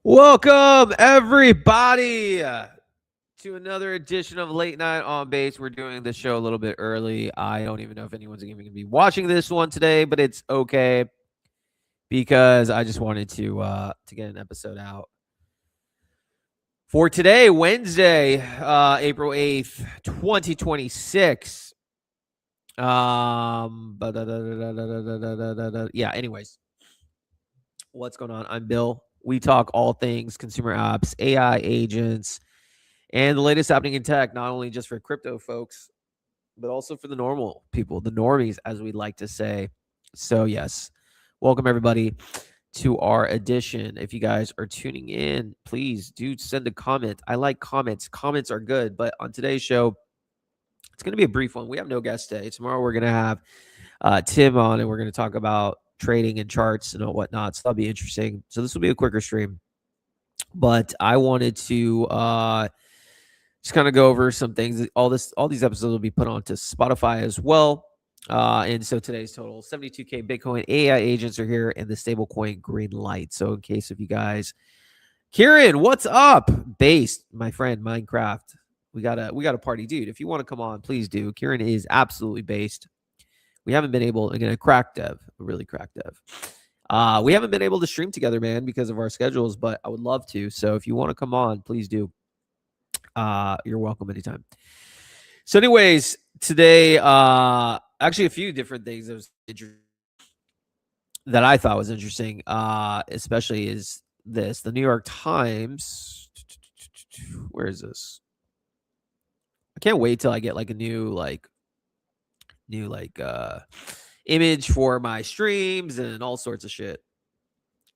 Welcome, everybody, to another edition of Late Night on Base. We're doing the show a little bit early. I don't even know if anyone's even going to be watching this one today, but it's okay because I just wanted to get an episode out for today, Wednesday, April 8th, 2026. Yeah, anyways, what's going on? I'm Bill. We talk all things consumer apps, AI agents, and the latest happening in tech, not only just for crypto folks, but also for the normal people, the normies, as we like to say. So, yes, welcome everybody to our edition. If you guys are tuning in, please do send a comment. I like comments. Comments are good, but on today's show, it's going to be a brief one. We have no guest today. Tomorrow, we're going to have Tim on, and we're going to talk about trading and charts and whatnot. So that'll be interesting. So this will be a quicker stream, but I wanted to just kind of go over some things. All these episodes will be put onto Spotify as well. And so today's total 72K Bitcoin AI agents are here, and the stablecoin green light. So in case of you guys, Kieran, what's up? Based, my friend, Minecraft. We got a party, dude. If you want to come on, please do. Kieran is absolutely based. We haven't been able, again, a crack dev, a really crack dev. We haven't been able to stream together, man, because of our schedules, but I would love to. So if you want to come on, please do. You're welcome anytime. So, anyways, today, actually a few different things that I thought was interesting, especially is this. The New York Times. Where is this? I can't wait till I get like a new image for my streams and all sorts of shit.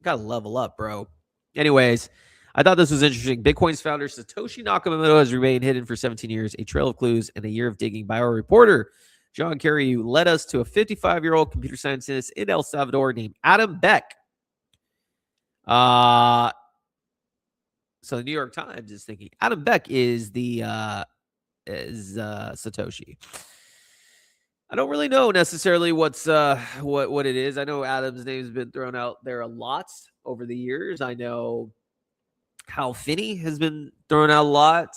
Gotta level up, bro. Anyways, I thought this was interesting. Bitcoin's founder Satoshi Nakamoto has remained hidden for 17 years, a trail of clues and a year of digging by our reporter John Kerry, who led us to a 55-year-old computer scientist in El Salvador named Adam Beck. So the New York Times is thinking Adam Beck is Satoshi. I don't really know necessarily what's what it is. I know Adam's name's been thrown out there a lot over the years. I know Hal Finney has been thrown out a lot,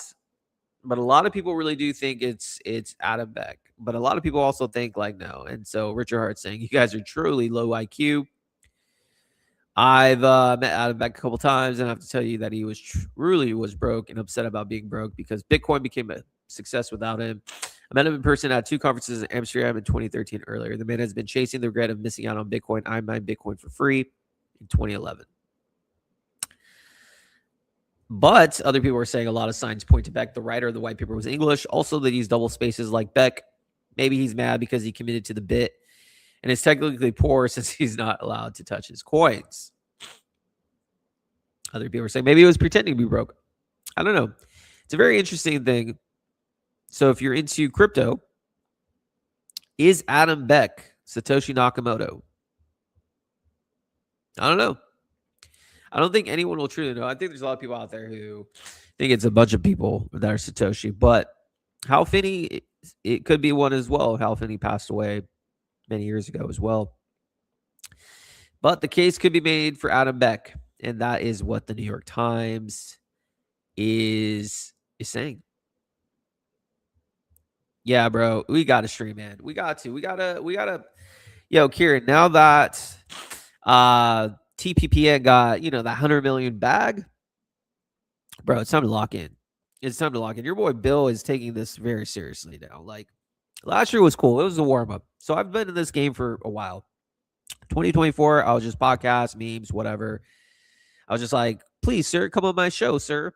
but a lot of people really do think it's Adam Beck. But a lot of people also think like no. And so Richard Hart's saying you guys are truly low IQ. I've met Adam Beck a couple times, and I have to tell you that he was truly was broke and upset about being broke because Bitcoin became a success without him. I met him in person at 2 conferences in Amsterdam in 2013 earlier. The man has been chasing the regret of missing out on Bitcoin. I mined Bitcoin for free in 2011. But other people are saying a lot of signs point to Beck. The writer of the white paper was English. Also, that he's double spaces like Beck. Maybe he's mad because he committed to the bit and is technically poor since he's not allowed to touch his coins. Other people are saying maybe he was pretending to be broke. I don't know. It's a very interesting thing. So if you're into crypto, is Adam Beck Satoshi Nakamoto? I don't know. I don't think anyone will truly know. I think there's a lot of people out there who think it's a bunch of people that are Satoshi, but Hal Finney, it could be one as well. Hal Finney passed away many years ago as well. But the case could be made for Adam Beck, and that is what the New York Times is saying. Yeah, bro, we got to stream, man. We got to. Yo, Kieran, now that TPPN got, that 100 million bag, bro, it's time to lock in. It's time to lock in. Your boy Bill is taking this very seriously now. Like, last year was cool. It was a warm-up. So I've been in this game for a while. 2024, I was just podcast, memes, whatever. I was just like, please, sir, come on my show, sir.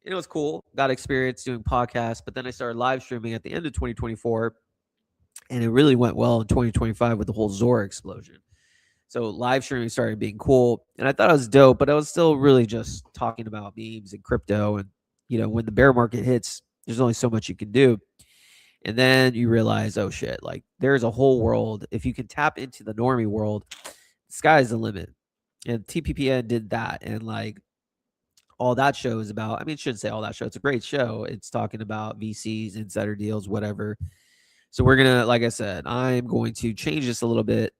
It was cool. Got experience doing podcasts, but then I started live streaming at the end of 2024, and it really went well in 2025 with the whole Zora explosion. So live streaming started being cool, and I thought it was dope, but I was still really just talking about memes and crypto. And, when the bear market hits, there's only so much you can do. And then you realize, oh shit, like there's a whole world. If you can tap into the normie world, the sky's the limit. And TPPN did that. And like all that show is about, I mean, it shouldn't say all that show. It's a great show. It's talking about VCs, insider deals, whatever. So we're going to, like I said, I'm going to change this a little bit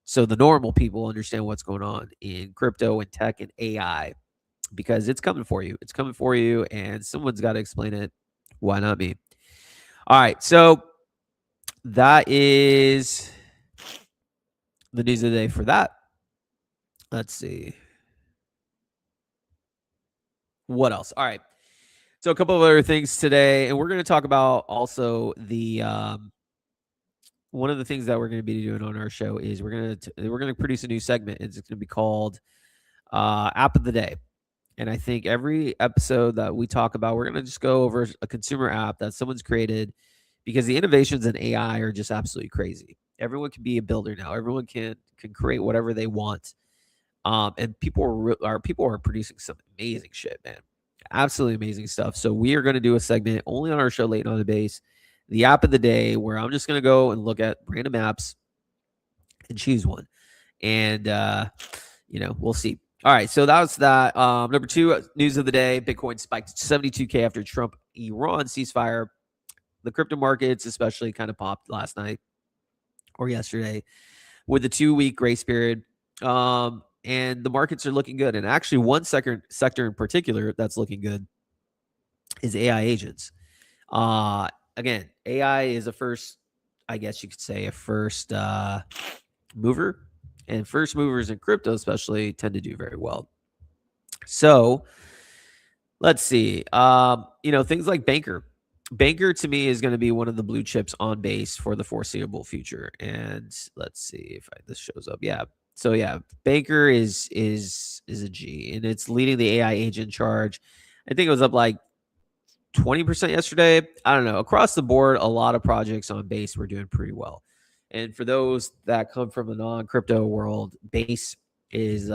so the normal people understand what's going on in crypto and tech and AI. because it's coming for you. It's coming for you, and someone's got to explain it. Why not me? All right, so that is the news of the day for that. Let's see. What else? All right. So a couple of other things today, and we're going to talk about also the one of the things that we're going to be doing on our show is we're going to produce a new segment. It's going to be called App of the Day. And I think every episode that we talk about, we're going to just go over a consumer app that someone's created, because the innovations in AI are just absolutely crazy. Everyone can be a builder now. Everyone can create whatever they want. And people are producing some amazing shit, man. Absolutely amazing stuff. So we are going to do a segment only on our show, Late on the Base, the app of the day, where I'm just going to go and look at random apps and choose one. And we'll see. All right, so that was that. Number two news of the day: Bitcoin spiked 72K after Trump-Iran ceasefire. The crypto markets, especially, kind of popped last night or yesterday with the 2-week grace period. And the markets are looking good. And actually, one sector in particular that's looking good is AI agents. Again, AI is a first, I guess you could say, a first mover. And first movers in crypto especially tend to do very well. So let's see. Things like Banker. Banker to me is going to be one of the blue chips on base for the foreseeable future. And let's see if this shows up. Yeah. So yeah, Banker is a G, and it's leading the AI agent charge. I think it was up like 20% yesterday. I don't know. Across the board, a lot of projects on base were doing pretty well. And for those that come from a non-crypto world, base is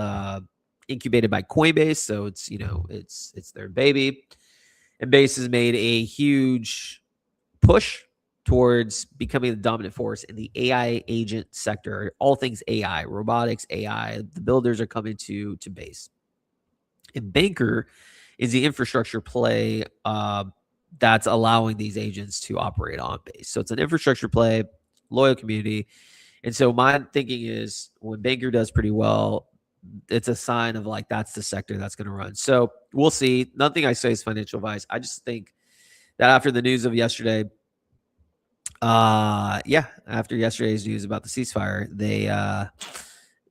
incubated by Coinbase, so it's their baby. And Base has made a huge push towards becoming the dominant force in the AI agent sector. All things AI, robotics, AI. The builders are coming to Base. And Banker is the infrastructure play that's allowing these agents to operate on Base. So it's an infrastructure play, loyal community. And so my thinking is, when Banker does pretty well, it's a sign of like that's the sector that's going to run. So we'll see. Nothing I say is financial advice. I just think that after the news of yesterday, after yesterday's news about the ceasefire, they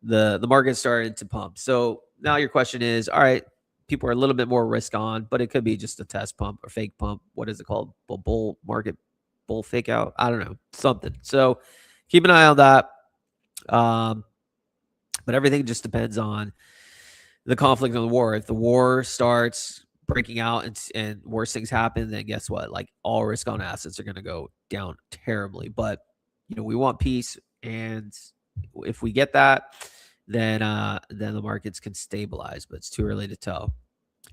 the market started to pump. So now your question is, all right, people are a little bit more risk on, but it could be just a test pump or fake pump. What is it called? Bull market, bull fake out. I don't know, something. So keep an eye on that. But everything just depends on the conflict and the war. If the war starts breaking out and worse things happen, then guess what? Like, all risk on assets are going to go down terribly. But we want peace, and if we get that, then the markets can stabilize. But it's too early to tell.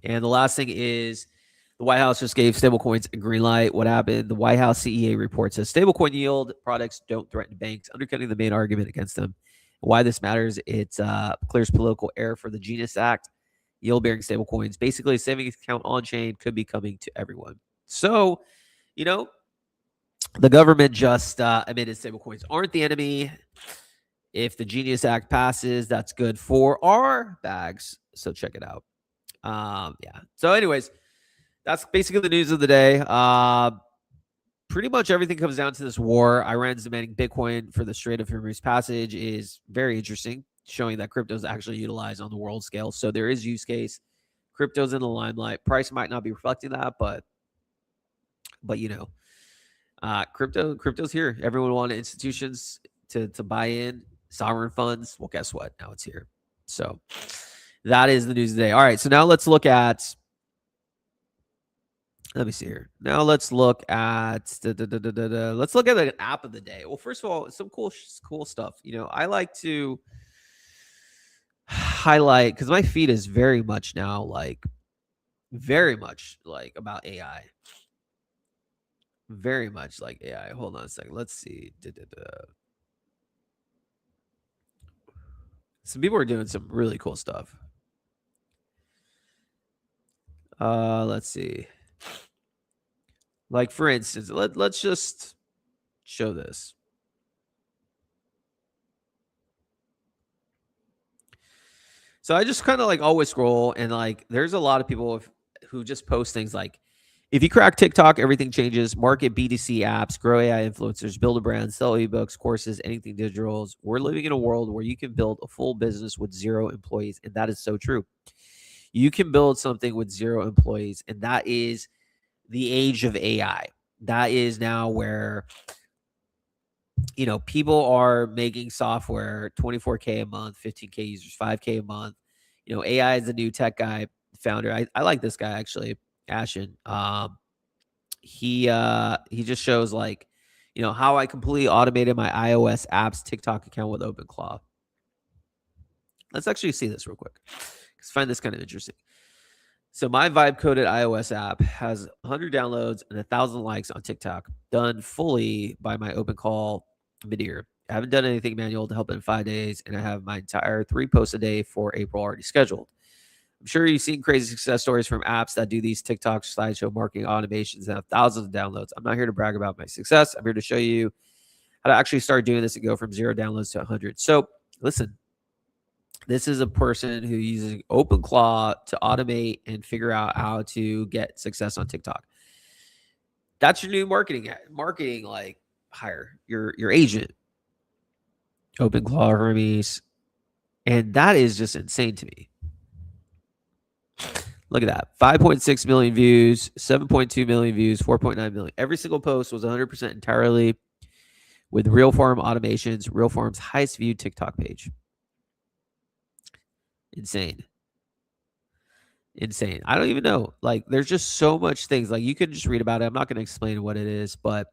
And the last thing is, the White House just gave stablecoins a green light. What happened? The White House CEA report says stablecoin yield products don't threaten banks, undercutting the main argument against them. Why this matters: it clears political air for the Genius Act. Yield-bearing stablecoins, basically a savings account on-chain, could be coming to everyone. So, the government just admitted stablecoins aren't the enemy. If the Genius Act passes, that's good for our bags. So check it out. So anyways, that's basically the news of the day. Pretty much everything comes down to this war. Iran's demanding Bitcoin for the Strait of Hormuz passage is very interesting, showing that crypto is actually utilized on the world scale. So there is use case. Crypto's in the limelight. Price might not be reflecting that, but crypto's here. Everyone wanted institutions to buy in, sovereign funds. Well, guess what? Now it's here. So that is the news today. All right, so now let's look at. Let me see here. Now let's look at let's look at an app of the day. Well, first of all, some cool stuff. I like to highlight, because my feed is very much about AI. Very much like AI. Hold on a second. Let's see. Some people are doing some really cool stuff. Let's see. Like, for instance, let's just show this. So I just kind of like always scroll, and like there's a lot of people who just post things like, if you crack TikTok, everything changes. Market B2C apps, grow AI influencers, build a brand, sell ebooks, courses, anything digitals. We're living in a world where you can build a full business with 0 employees, and that is so true. You can build something with 0 employees, and that is the age of AI. That is now where, people are making software 24K a month, 15K users, 5K a month. AI is the new tech guy founder. I like this guy actually, Ashen. He just shows like, how I completely automated my iOS apps TikTok account with OpenClaw. Let's actually see this real quick, because I find this kind of interesting. So my vibe coded iOS app has 100 downloads and 1,000 likes on TikTok, done fully by my OpenClaw Midir. I haven't done anything manual to help in 5 days, and I have my entire 3 posts a day for April already scheduled. I'm sure you've seen crazy success stories from apps that do these TikTok slideshow marketing automations that have thousands of downloads. I'm not here to brag about my success. I'm here to show you how to actually start doing this and go from 0 downloads to 100. So listen, this is a person who uses OpenClaw to automate and figure out how to get success on TikTok. That's your new marketing like hire, your agent, OpenClaw Hermes. And that is just insane to me. Look at that. 5.6 million views, 7.2 million views, 4.9 million. Every single post was 100% entirely with Real Farm automations, Real Farm's highest viewed TikTok page. Insane. I don't even know. Like, there's just so much things. Like, you can just read about it. I'm not going to explain what it is, but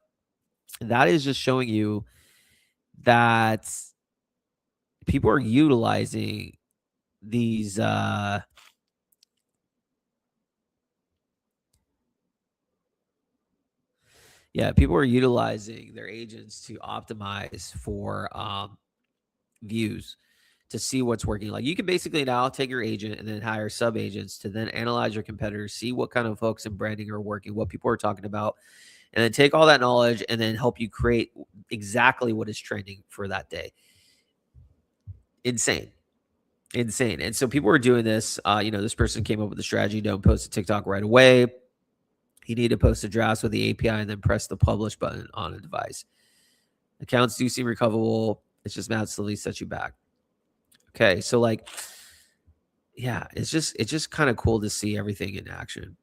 that is just showing you that people are utilizing these people are utilizing their agents to optimize for views, to see what's working. Like, you can basically now take your agent and then hire sub agents to then analyze your competitors, see what kind of folks in branding are working, what people are talking about, and then take all that knowledge and then help you create exactly what is trending for that day. Insane. And so people are doing this. This person came up with a strategy: don't post a TikTok right away. You need to post a draft with the API and then press the publish button on a device. Accounts do seem recoverable. It's just massively sets you back. Okay, so like, yeah, it's just kind of cool to see everything in action.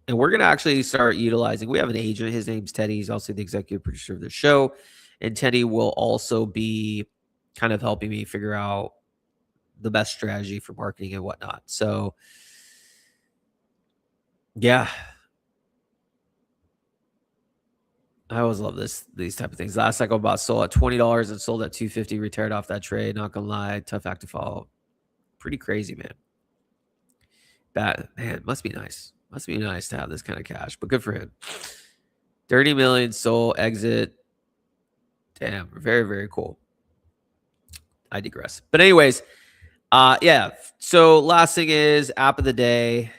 And we're going to actually start utilizing, we have an agent. His name's Teddy. He's also the executive producer of the show. And Teddy will also be kind of helping me figure out the best strategy for marketing and whatnot. So, yeah. I always love these type of things. Last cycle bought sold at $20 and sold at $250. Retired off that trade. Not gonna lie, tough act to follow. Pretty crazy, man. That, man, must be nice. Must be nice to have this kind of cash, but good for him. 30 million sold, exit. Damn, very, very cool. I digress. But anyways, yeah. So last thing is app of the day.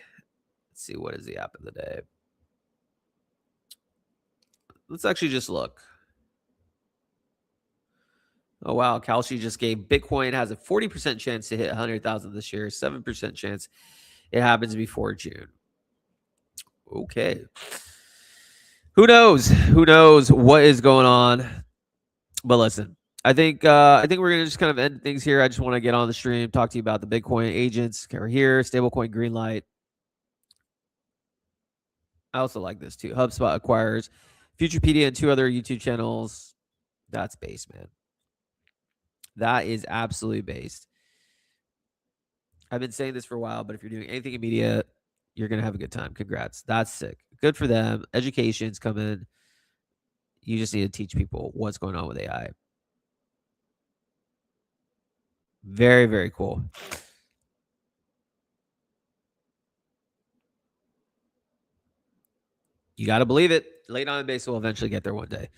Let's see, what is the app of the day? Let's actually just look. Oh, wow. Kalshi just gave Bitcoin has a 40% chance to hit 100,000 this year, 7% chance it happens before June. Okay. Who knows? Who knows what is going on? But listen, I think we're gonna just kind of end things here. I just want to get on the stream, talk to you about the Bitcoin agents. Okay, we're here. Stablecoin green light. I also like this too. HubSpot acquires Futurepedia and 2 other YouTube channels. That's based, man. That is absolutely based. I've been saying this for a while, but if you're doing anything in media, you're going to have a good time. Congrats. That's sick. Good for them. Education's coming. You just need to teach people what's going on with AI. Very, very cool. You got to believe it. Late on base will eventually get there one day.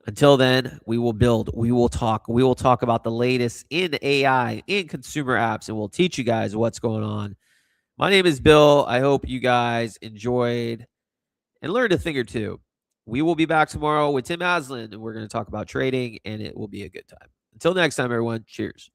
Until then, we will build, we will talk about the latest in AI, in consumer apps, and we'll teach you guys what's going on. My name is Bill. I hope you guys enjoyed and learned a thing or two. We will be back tomorrow with Tim Aslin, and we're going to talk about trading, and it will be a good time. Until next time, everyone, cheers.